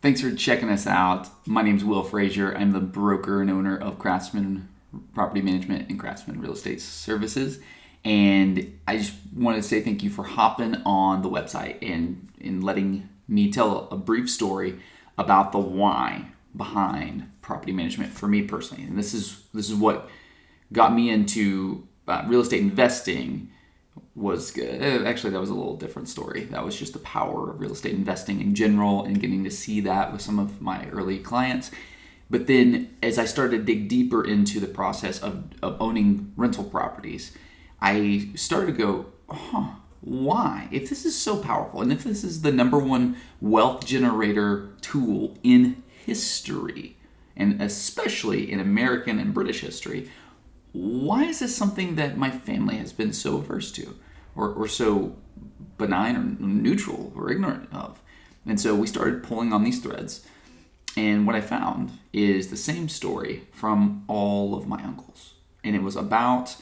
Thanks for checking us out. My name is Will Frazier. I'm the broker and owner of Craftsman Property Management and Craftsman Real Estate Services. And I just wanted to say thank you for hopping on the website and letting me tell a brief story about the why behind property management for me personally. And this is what got me into real estate investing. Was good. Actually, that was a little different story. That was just the power of real estate investing in general and getting to see that with some of my early clients. But then as I started to dig deeper into the process of owning rental properties, I started to go, why? If this is so powerful and if this is the number one wealth generator tool in history, and especially in American and British history, why is this something that my family has been so averse to or so benign or neutral or ignorant of? And so we started pulling on these threads. And what I found is the same story from all of my uncles. And it was about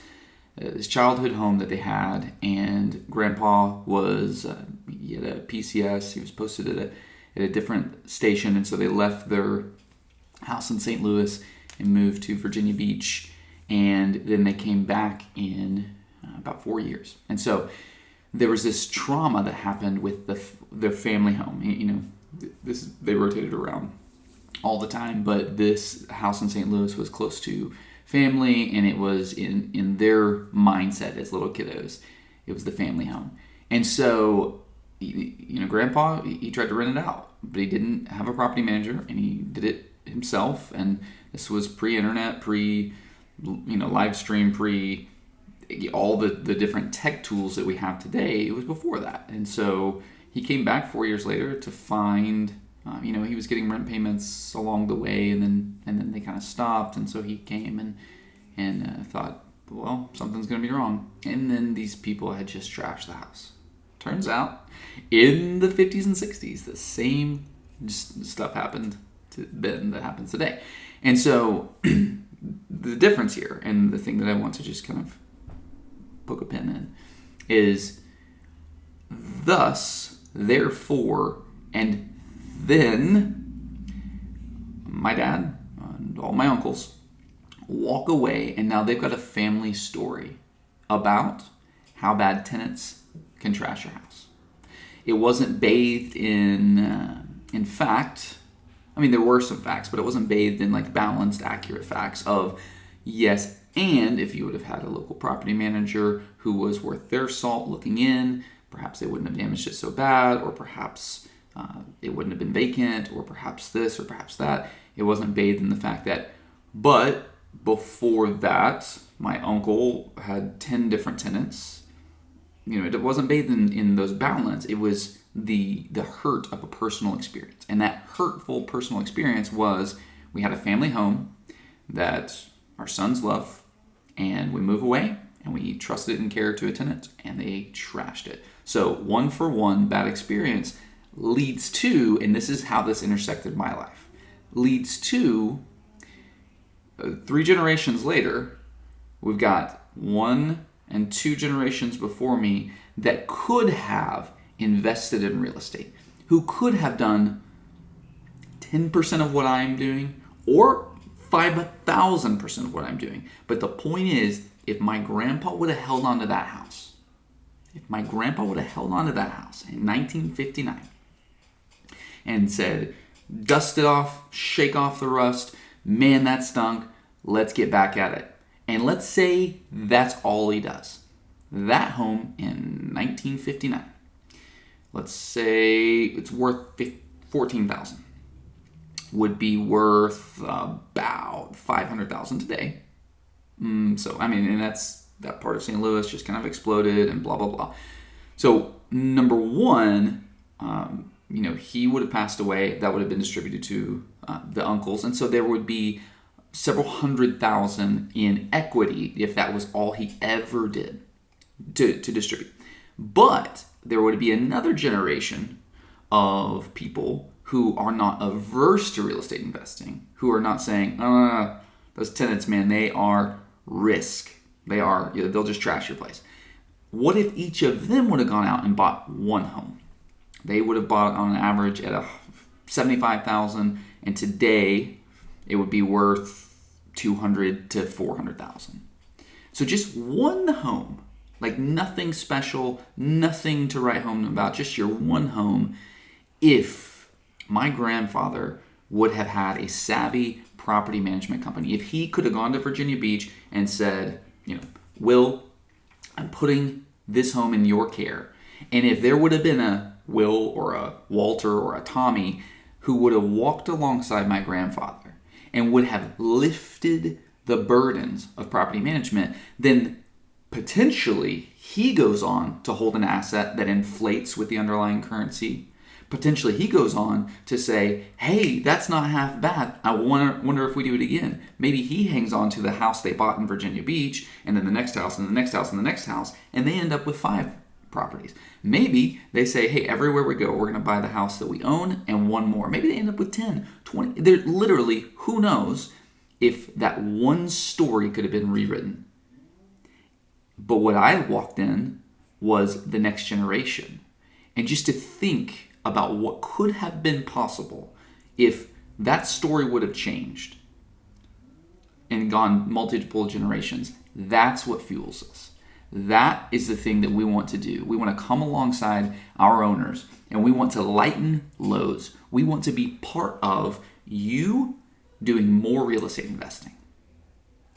this childhood home that they had. And Grandpa was, he had a PCS. He was posted at a different station. And so they left their house in St. Louis and moved to Virginia Beach. And then they came back in about 4 years. And so there was this trauma that happened with their family home. You know, they rotated around all the time, but this house in St. Louis was close to family, and it was in their mindset as little kiddos. It was the family home. And so, you know, Grandpa, he tried to rent it out, but he didn't have a property manager, and he did it himself. And this was pre-internet, live stream, all the different tech tools that we have today. It was before that. And so he came back 4 years later to find, he was getting rent payments along the way, and then they kind of stopped. And so he came and thought, well, something's going to be wrong. And then these people had just trashed the house. Turns out, in the 50s and 60s, the same stuff happened then that happens today. And so the difference here, and the thing that I want to just kind of poke a pin in, is thus, therefore, and then my dad and all my uncles walk away, and now they've got a family story about how bad tenants can trash your house. It wasn't bathed in fact. I mean, there were some facts, but it wasn't bathed in like balanced, accurate facts of yes, and if you would have had a local property manager who was worth their salt looking in, perhaps they wouldn't have damaged it so bad, or perhaps it wouldn't have been vacant, or perhaps this, or perhaps that. It wasn't bathed in the fact that, but before that, my uncle had 10 different tenants. You know, it wasn't bathed in those balance. It was the hurt of a personal experience. And that hurtful personal experience was, we had a family home that our sons love, and we move away, and we trusted and cared to a tenant, and they trashed it. So 1 for 1 bad experience leads to, and this is how this intersected my life, leads to 3 generations later, we've got 1 and 2 generations before me that could have invested in real estate, who could have done 10% of what I'm doing or 5,000% of what I'm doing. But the point is, if my grandpa would have held on to that house, in 1959 and said, dust it off, shake off the rust, man, that stunk, let's get back at it. And let's say that's all he does. That home in 1959, let's say it's worth $14,000, would be worth about $500,000 today. So, I mean, and that part of St. Louis just kind of exploded and blah, blah, blah. So, number one, he would have passed away. That would have been distributed to the uncles. And so there would be several $100,000 in equity if that was all he ever did to distribute. But there would be another generation of people who are not averse to real estate investing, who are not saying, those tenants, man, they are risk. They'll just trash your place. What if each of them would have gone out and bought one home? They would have bought on average at a $75,000, and today it would be worth $200,000 to $400,000. So just one home, like nothing special, nothing to write home about, just your one home. If my grandfather would have had a savvy property management company, if he could have gone to Virginia Beach and said, Will, I'm putting this home in your care. And if there would have been a Will or a Walter or a Tommy who would have walked alongside my grandfather and would have lifted the burdens of property management, then potentially he goes on to hold an asset that inflates with the underlying currency. Potentially he goes on to say, hey, that's not half bad. I wonder if we do it again. Maybe he hangs on to the house they bought in Virginia Beach, and then the next house, and the next house, and the next house, and they end up with 5 properties. Maybe they say, hey, everywhere we go, we're going to buy the house that we own and one more. Maybe they end up with 10, 20. They're literally, who knows if that one story could have been rewritten. But what I walked in was the next generation. And just to think about what could have been possible if that story would have changed and gone multiple generations, that's what fuels us. That is the thing that we want to do. We want to come alongside our owners and we want to lighten loads. We want to be part of you doing more real estate investing.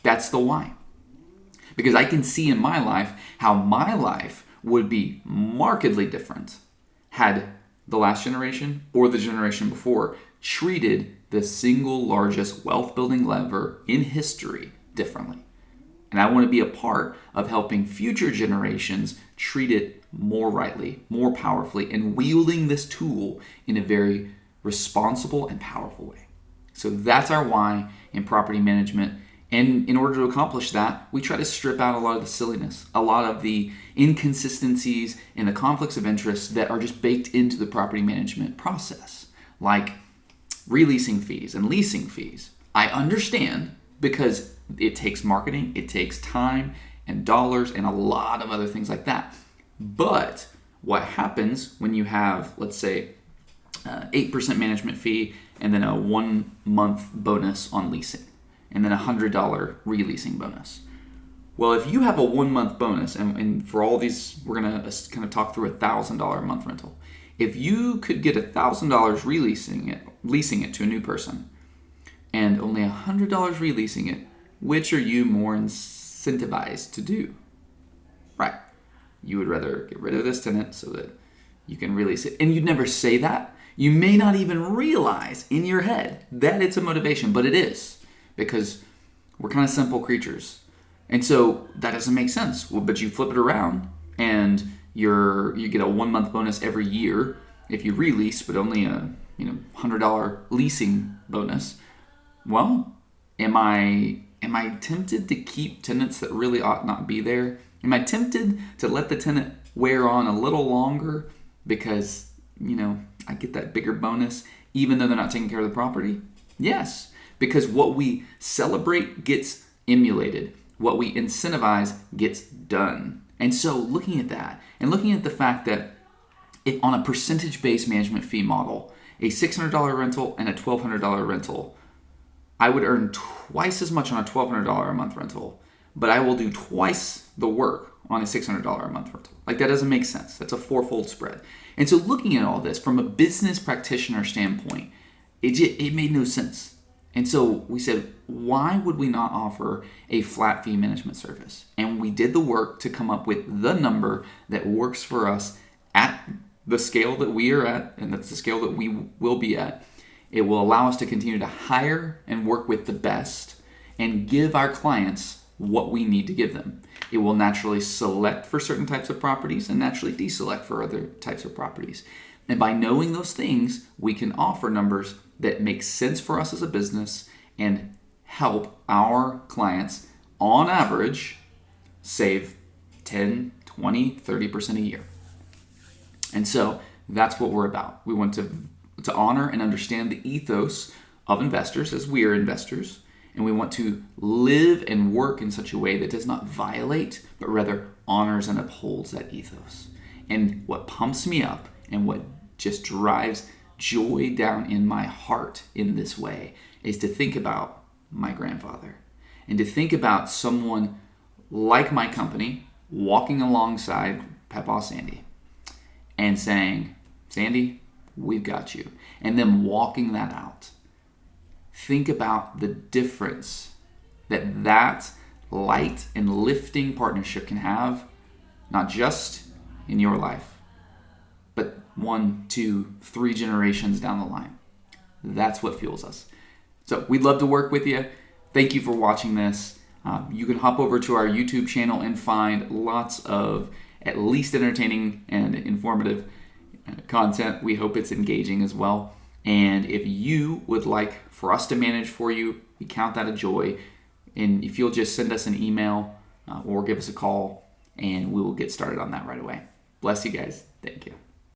That's the why. Because I can see in my life how my life would be markedly different had the last generation or the generation before treated the single largest wealth building lever in history differently. And I want to be a part of helping future generations treat it more rightly, more powerfully, and wielding this tool in a very responsible and powerful way. So that's our why in property management. And in order to accomplish that, we try to strip out a lot of the silliness, a lot of the inconsistencies and the conflicts of interest that are just baked into the property management process, like releasing fees and leasing fees. I understand because it takes marketing, it takes time and dollars and a lot of other things like that. But what happens when you have, let's say, 8% management fee and then a 1 month bonus on leasing, and then a $100 releasing bonus. Well, if you have a 1 month bonus, and for all these, we're going to kind of talk through $1,000 a month rental. If you could get $1,000 leasing it to a new person, and only $100 releasing it, which are you more incentivized to do? Right. You would rather get rid of this tenant so that you can release it. And you'd never say that. You may not even realize in your head that it's a motivation, but it is. Because we're kind of simple creatures. And so that doesn't make sense. Well, but you flip it around and you get a 1 month bonus every year if you release, but only a $100 leasing bonus. Well, am I tempted to keep tenants that really ought not be there? Am I tempted to let the tenant wear on a little longer because, I get that bigger bonus even though they're not taking care of the property? Yes. Because what we celebrate gets emulated. What we incentivize gets done. And so looking at that and looking at the fact that if on a percentage-based management fee model, a $600 rental and a $1,200 rental, I would earn twice as much on a $1,200 a month rental, but I will do twice the work on a $600 a month rental. Like, that doesn't make sense. That's a fourfold spread. And so looking at all this from a business practitioner standpoint, it made no sense. And so we said, why would we not offer a flat fee management service? And we did the work to come up with the number that works for us at the scale that we are at, and that's the scale that we will be at. It will allow us to continue to hire and work with the best and give our clients what we need to give them. It will naturally select for certain types of properties and naturally deselect for other types of properties. And by knowing those things, we can offer numbers that make sense for us as a business and help our clients, on average, save 10, 20, 30% a year. And so that's what we're about. We want to honor and understand the ethos of investors as we are investors, and we want to live and work in such a way that does not violate, but rather honors and upholds that ethos. And what pumps me up and what just drives joy down in my heart in this way is to think about my grandfather and to think about someone like my company walking alongside Papa Sandy and saying, Sandy, we've got you. And then walking that out. Think about the difference that light and lifting partnership can have, not just in your life, but 1, 2, 3 generations down the line. That's what fuels us. So we'd love to work with you. Thank you for watching this. You can hop over to our YouTube channel and find lots of at least entertaining and informative content. We hope it's engaging as well. And if you would like for us to manage for you, we count that a joy. And if you'll just send us an email or give us a call, and we will get started on that right away. Bless you guys. Thank you.